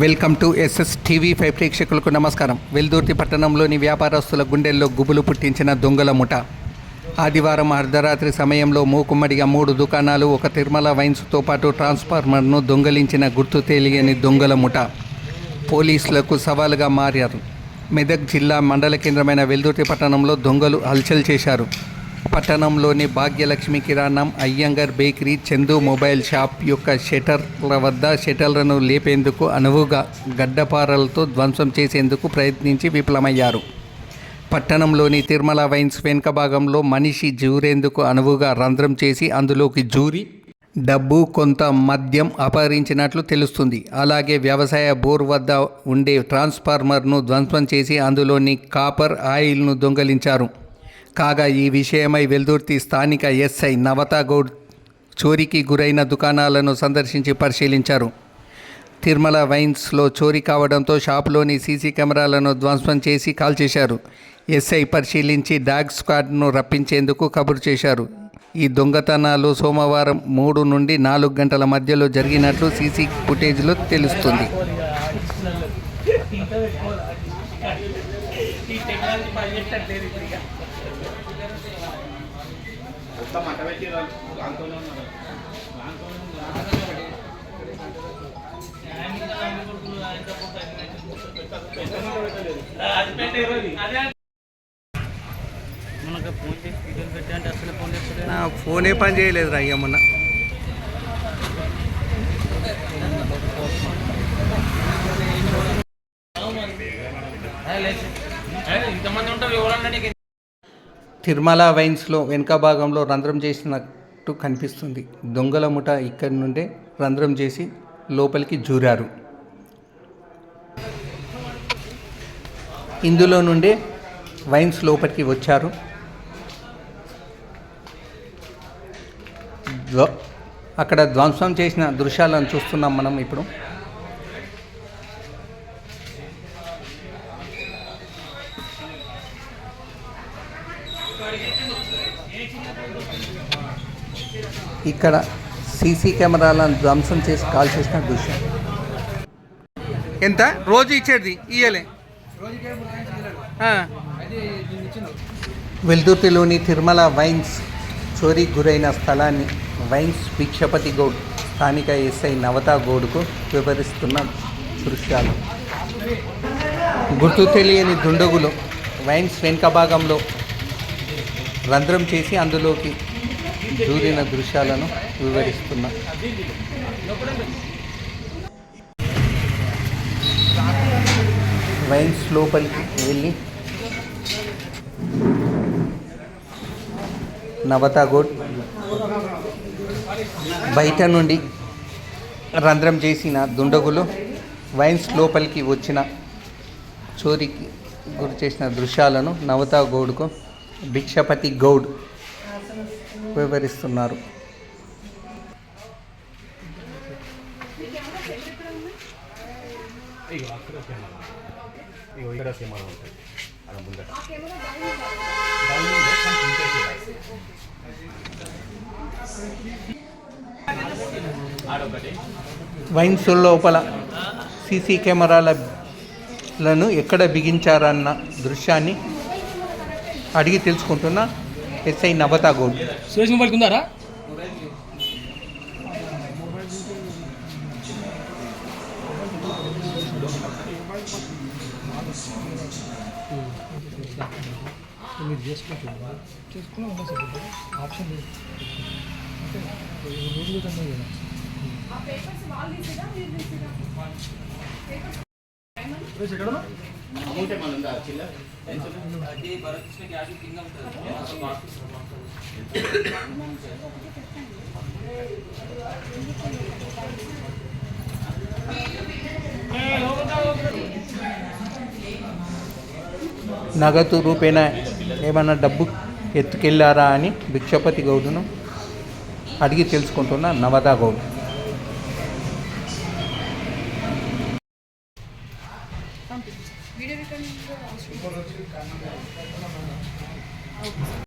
Welcome to SS TV 5 ప్రేక్షకులకు నమస్కారం. వెల్దుర్తి పట్టణంలోని వ్యాపారస్తుల గుండెల్లో గుబులు పుట్టించిన దొంగల ముఠ. ఆదివారం అర్ధరాత్రి సమయంలో మూకుమ్మడిగా 3 దుకాణాలు, ఒక తిరుమల వైన్స్తో పాటు ట్రాన్స్ఫార్మర్ను దొంగలించిన గుర్తు తెలియని దొంగల ముఠ పోలీసులకు సవాలుగా మారారు. మెదక్ జిల్లా మండల కేంద్రమైన వెల్దుర్తి పట్టణంలో దొంగలు హల్చల్ చేశారు. పట్టణంలోని భాగ్యలక్ష్మి కిరాణం, Iyengar bakery, Chandu mobile shop యొక్క షట్టర్ల వద్ద షట్టర్లను లేపేందుకు అనువుగా గడ్డపారలతో ధ్వంసం చేసేందుకు ప్రయత్నించి విఫలమయ్యారు. పట్టణంలోని తిరుమల వైన్స్ వెనుక భాగంలో మనిషి జూరేందుకు అనువుగా రంధ్రం చేసి అందులోకి జూరి డబ్బు, కొంత మద్యం అపహరించినట్లు తెలుస్తుంది. అలాగే వ్యవసాయ బోర్ వద్ద ఉండే ట్రాన్స్ఫార్మర్ను ధ్వంసం చేసి అందులోని కాపర్ ఆయిల్ను దొంగలించారు. కాగా ఈ విషయమై వెల్దుర్తి స్థానిక ఎస్ఐ నవతాగౌడ్ చోరీకి గురైన దుకాణాలను సందర్శించి పరిశీలించారు. తిరుమల వైన్స్లో చోరీ కావడంతో షాపులోని సీసీ కెమెరాలను ధ్వంసం చేసి కాల్చేశారు. ఎస్ఐ పరిశీలించి డాగ్ స్క్వాడ్ను రప్పించేందుకు కబురు చేశారు. ఈ దొంగతనాలు సోమవారం 3 నుండి 4 గంటల మధ్యలో జరిగినట్లు సీసీ ఫుటేజ్లో తెలుస్తుంది. నా ఫోనే పని చేయలేదు రా ఇక మొన్న. తిరుమల వైన్స్లో వెనుక భాగంలో రంధ్రం చేసినట్టు కనిపిస్తుంది. దొంగల ముఠ ఇక్కడి నుండే రంధ్రం చేసి లోపలికి జూరారు. ఇందులో నుండే వైన్స్ లోపలికి వచ్చారు. అక్కడ ధ్వంసం చేసిన దృశ్యాలను చూస్తున్నాం మనం ఇప్పుడు. ఇక్కడ సీసీ కెమెరాలను ధ్వంసం చేసి కాల్ చేసిన దృశ్యం. ఎంత రోజు ఇచ్చేది ఇయ్యలే. వెల్దుర్తిలోని తిరుమల వైన్స్ చోరీ గురైన స్థలాన్ని వైన్స్ భిక్షపతి గౌడ్ స్థానిక ఎస్ఐ నవతా గౌడ్కు వివరిస్తున్న దృశ్యాలు. గుర్తు తెలియని దుండగులు వైన్స్ వెనుక భాగంలో రంధ్రం చేసి అందులోకి దూరిన దృశ్యాలను వివరిస్తున్నా. వైన్స్ లోపలికి వెళ్ళి నవతాగౌడ్ బయట నుండి రంధ్రం చేసిన దుండగులు వైన్స్ లోపలికి వచ్చిన చోరీకి గురి చేసిన దృశ్యాలను నవతాగౌడ్కు భిక్షపతి గౌడ్ వివరిస్తున్నారు. వైన్స్ లోపల సీసీ కెమెరాలను ఎక్కడ బిగించారన్న దృశ్యాన్ని అడిగి తెలుసుకుంటున్న ఎస్ఐ నవతా గౌడ్. సురేష్ మొబైల్ ఉందారా? మీరు చేసుకున్నా ఆప్షన్ నగదు రూపేణా ఏమన్నా డబ్బు ఎత్తుకెళ్ళారా అని భిక్షపతి గౌడ్ను అడిగి తెలుసుకుంటున్న నవతా గౌడ్.